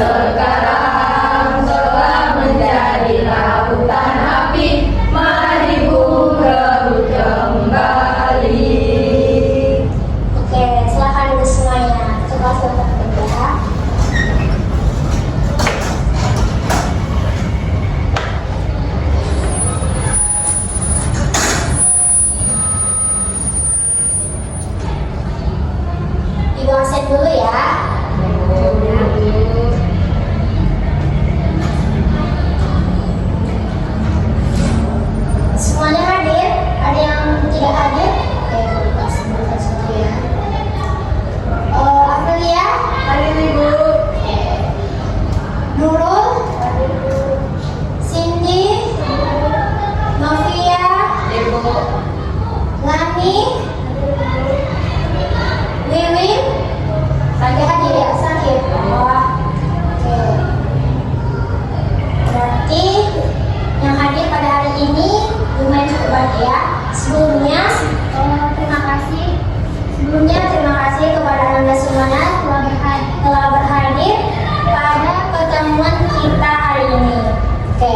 sekarang telah menjadi lautan api, mari Bung rebut kembali. Oke, silakan untuk semuanya. Coba silakan berdoa. Ibu absen dulu ya. Semuanya hadir? Ada yang tidak hadir? Oke, buka sebutkan satu ya. Amelia, Hadir Ibu. Nurul, Cindy, Novia, Ibu. Lani, Wiwin, lagi hadir ya, sakit. Oke. Berarti yang hadir pada hari ini lumayan cukup banyak ya. Sebelumnya terima kasih kepada Anda semuanya telah berhadir pada pertemuan kita hari ini. Oke,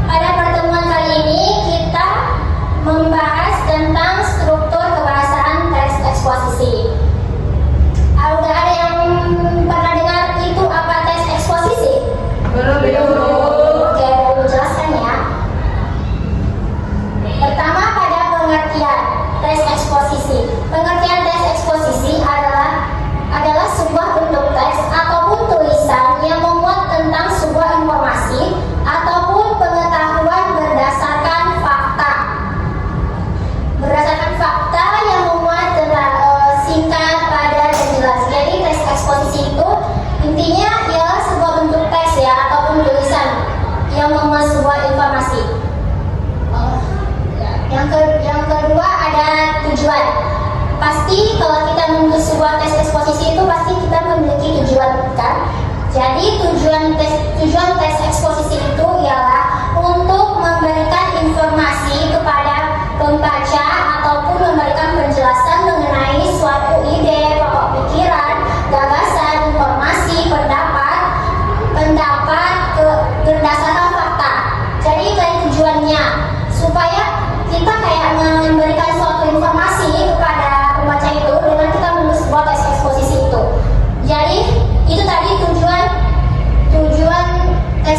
pada pertemuan kali ini kita membahas tentang struktur kebahasaan teks eksposisi. Udah ada yang pernah dengar itu apa teks eksposisi? Belum Ibu. Oke, aku jelaskan ya. Pertama, pada pengertian teks eksposisi. Pengertian teks eksposisi adalah sebuah bentuk teks ataupun tulisan yang memuat tentang sebuah informasi ataupun pengetahuan berdasarkan fakta. Berdasarkan fakta yang memuat tentang singkat, padat, dan jelas. Jadi teks eksposisi itu intinya ialah sebuah bentuk teks ya ataupun tulisan yang memuat sebuah informasi. Yang kedua ada tujuan. Pasti kalau kita menulis sebuah teks eksposisi itu pasti kita memiliki tujuan kan? Jadi tujuan teks eksposisi itu ialah untuk memberikan informasi kepada pembaca ataupun memberikan penjelasan mengenai suatu ide, pokok pikiran, gagasan, informasi, pendapat berdasarkan fakta. Jadi kayak tujuannya supaya kita kayak memberikan suatu informasi kepada pembaca itu dengan kita menulis sebuah teks eksposisi itu. Jadi itu tadi tujuan teks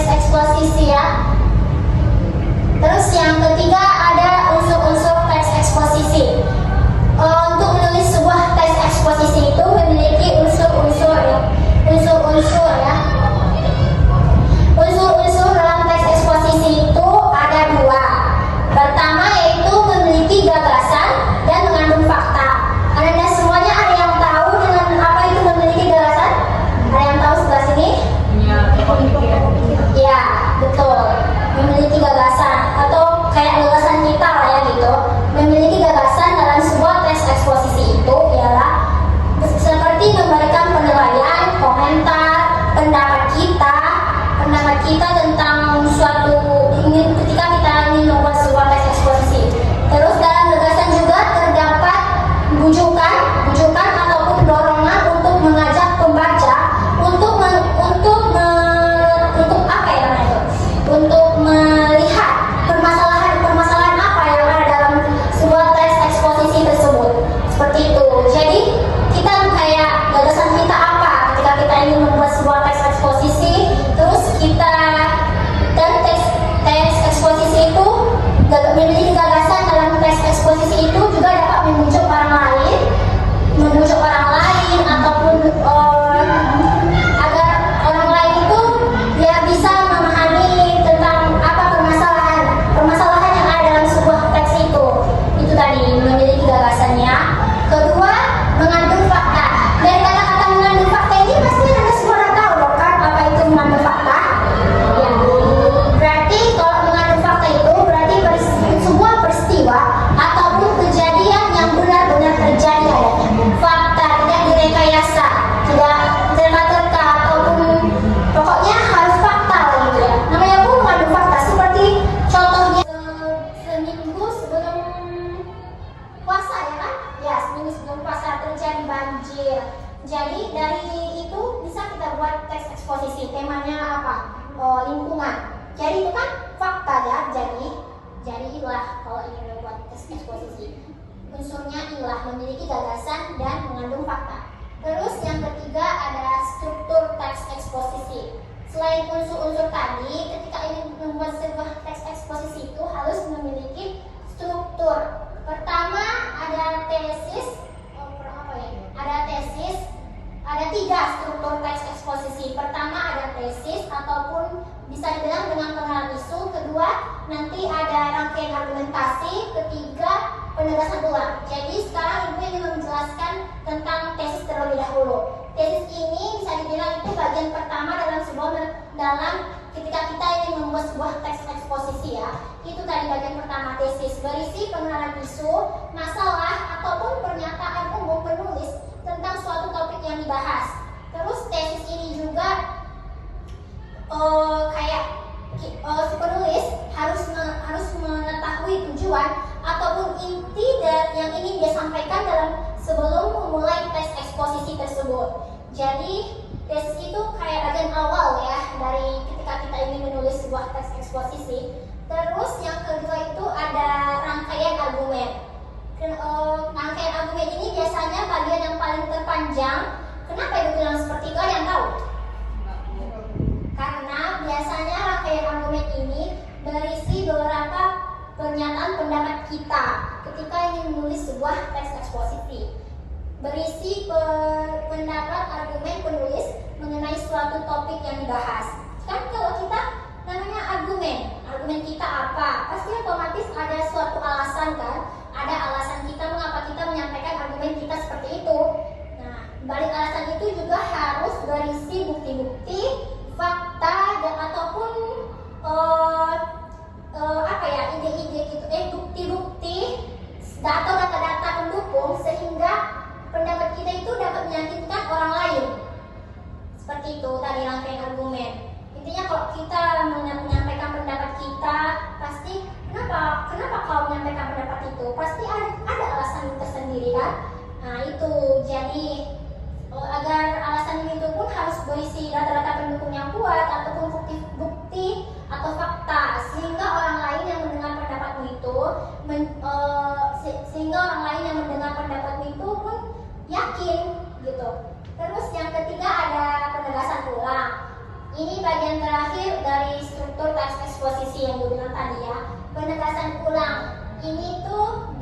Jadi dari itu bisa kita buat teks eksposisi. Temanya apa? Lingkungan. Jadi itu kan fakta ya. Jadi ilah kalau ingin membuat teks eksposisi. Unsurnya ilah, memiliki gagasan dan mengandung fakta. Terus yang ketiga ada struktur teks eksposisi. Selain unsur-unsur tadi, ketika ingin membuat sebuah teks eksposisi itu harus memiliki struktur. Pertama ada tesis. Ada tiga struktur teks eksposisi. Pertama ada tesis ataupun bisa dibilang dengan pengenalan isu. Kedua nanti ada rangkaian argumentasi. Ketiga penegasan ulang. Jadi sekarang Ibu ingin menjelaskan tentang tesis terlebih dahulu. Tesis ini bisa dibilang itu bagian pertama dalam ketika kita ingin membuat sebuah teks eksposisi ya. Itu tadi bagian pertama tesis, berisi pengenalan isu, masalah ataupun pernyataan umum penulis tentang suatu topik yang dibahas. Terus tesis ini juga si penulis harus mengetahui tujuan ataupun inti yang ingin dia sampaikan sebelum memulai teks eksposisi tersebut. Jadi tesis itu kayak bagian awal ya dari ketika kita ingin menulis sebuah teks eksposisi. Terus yang kedua itu ada rangkaian argumen. Rangkaian argumen ini biasanya bagian yang paling terpanjang. Kenapa Ibu bilang seperti itu? Ada yang tahu? Karena biasanya rangkaian argumen ini berisi beberapa pernyataan pendapat kita ketika ingin menulis sebuah teks eksposisi. Berisi pendapat argumen penulis mengenai suatu topik yang dibahas. Kan kalau kita namanya argumen kita apa? Pasti otomatis ada suatu alasan kan? Ada alasan kita mengapa kita menyampaikan argumen kita seperti itu. Nah, balik alasan itu juga harus berisi bukti-bukti, fakta ataupun ide-ide gitu, bukti-bukti atau data-data pendukung sehingga pendapat kita itu dapat meyakinkan orang lain. Seperti itu tadi rangkaian argumen. Intinya kalau kita menyampaikan pendapat kita, pasti kenapa kau menyampaikan pendapat itu? Pasti ada alasan tersendiri kan? Nah itu jadi agar alasan itu pun harus berisi data-data pendukung yang kuat ataupun bukti atau fakta sehingga orang lain yang mendengar pendapatmu itu pun yakin gitu. Terus yang ketiga ada penegasan ulang. Ini bagian terakhir dari struktur teks eksposisi yang gue bilang tadi ya. Penegasan ulang ini tuh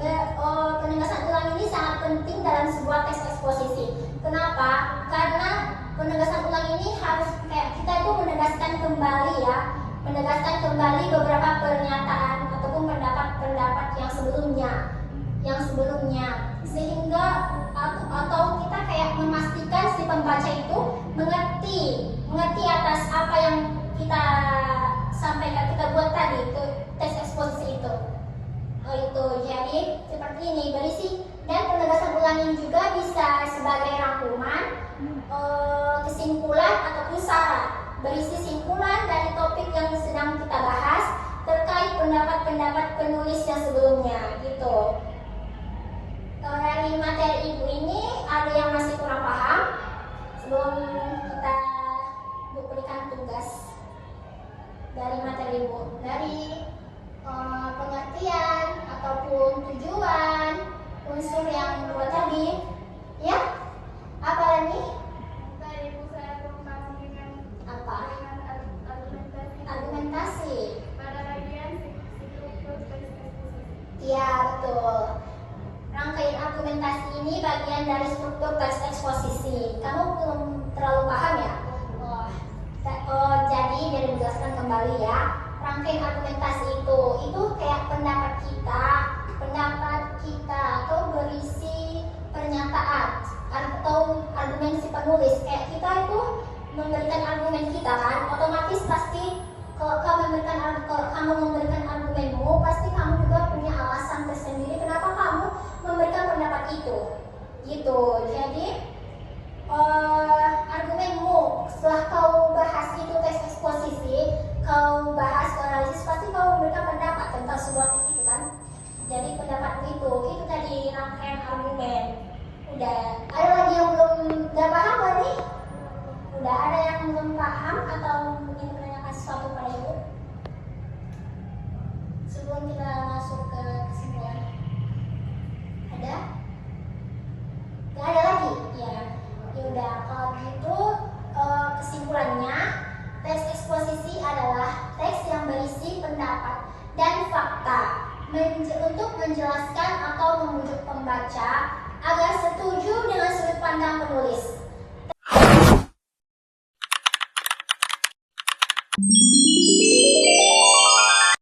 penegasan ulang ini sangat penting dalam sebuah teks eksposisi. Kenapa? Karena penegasan ulang ini harus kayak kita itu menegaskan kembali beberapa pernyataan ataupun pendapat yang sebelumnya sehingga atau kita kayak memastikan si pembaca itu mengerti atas apa yang kita sampaikan, kita buat tadi itu teks eksposisi itu. Jadi seperti ini berisi dan penegasan ulang yang juga bisa sebagai rangkuman, kesimpulan ataupun syarat, berisi simpulan dari topik yang sedang kita bahas terkait pendapat-pendapat penulis yang sebelumnya gitu. Dari materi Ibu ini ada yang masih kurang paham sebelum kita berikan tugas dari materi Ibu, dari pengertian ataupun tujuan unsur yang dua tadi ya. Apa lagi? Tadi Bu saya belum paham dengan Apa? Argumentasi pada bagian struktur teks eksposisi. iya betul. Rangkaian argumentasi ini bagian dari struktur teks eksposisi. Kamu belum terlalu paham ya? Jadi biar dijelaskan kembali ya. Rangkaian argumentasi itu kayak pendapat kita atau berisi pernyataan atau argumen si penulis. Kayak kita itu memberikan argumen kita kan, otomatis pasti kalau kamu memberikan argumenmu, pasti kamu juga punya alasan tersendiri kenapa kamu memberikan pendapat itu gitu. Jadi argumenmu setelah kau bahas itu teks eksposisi, kau bahas analisis, pasti kau memberikan pendapat tentang sebuah teks itu kan. Jadi pendapatmu itu tadi rangkaian argumen. Udah ada lagi yang belum dapat paham atau ingin menanyakan sesuatu pada Ibu? Sebelum kita masuk ke kesimpulan. Ada? Gak ada lagi? Ya. Yaudah, kalau gitu kesimpulannya, teks eksposisi adalah teks yang berisi pendapat dan fakta untuk menjelaskan atau membujuk pembaca agar setuju dengan sudut pandang penulis.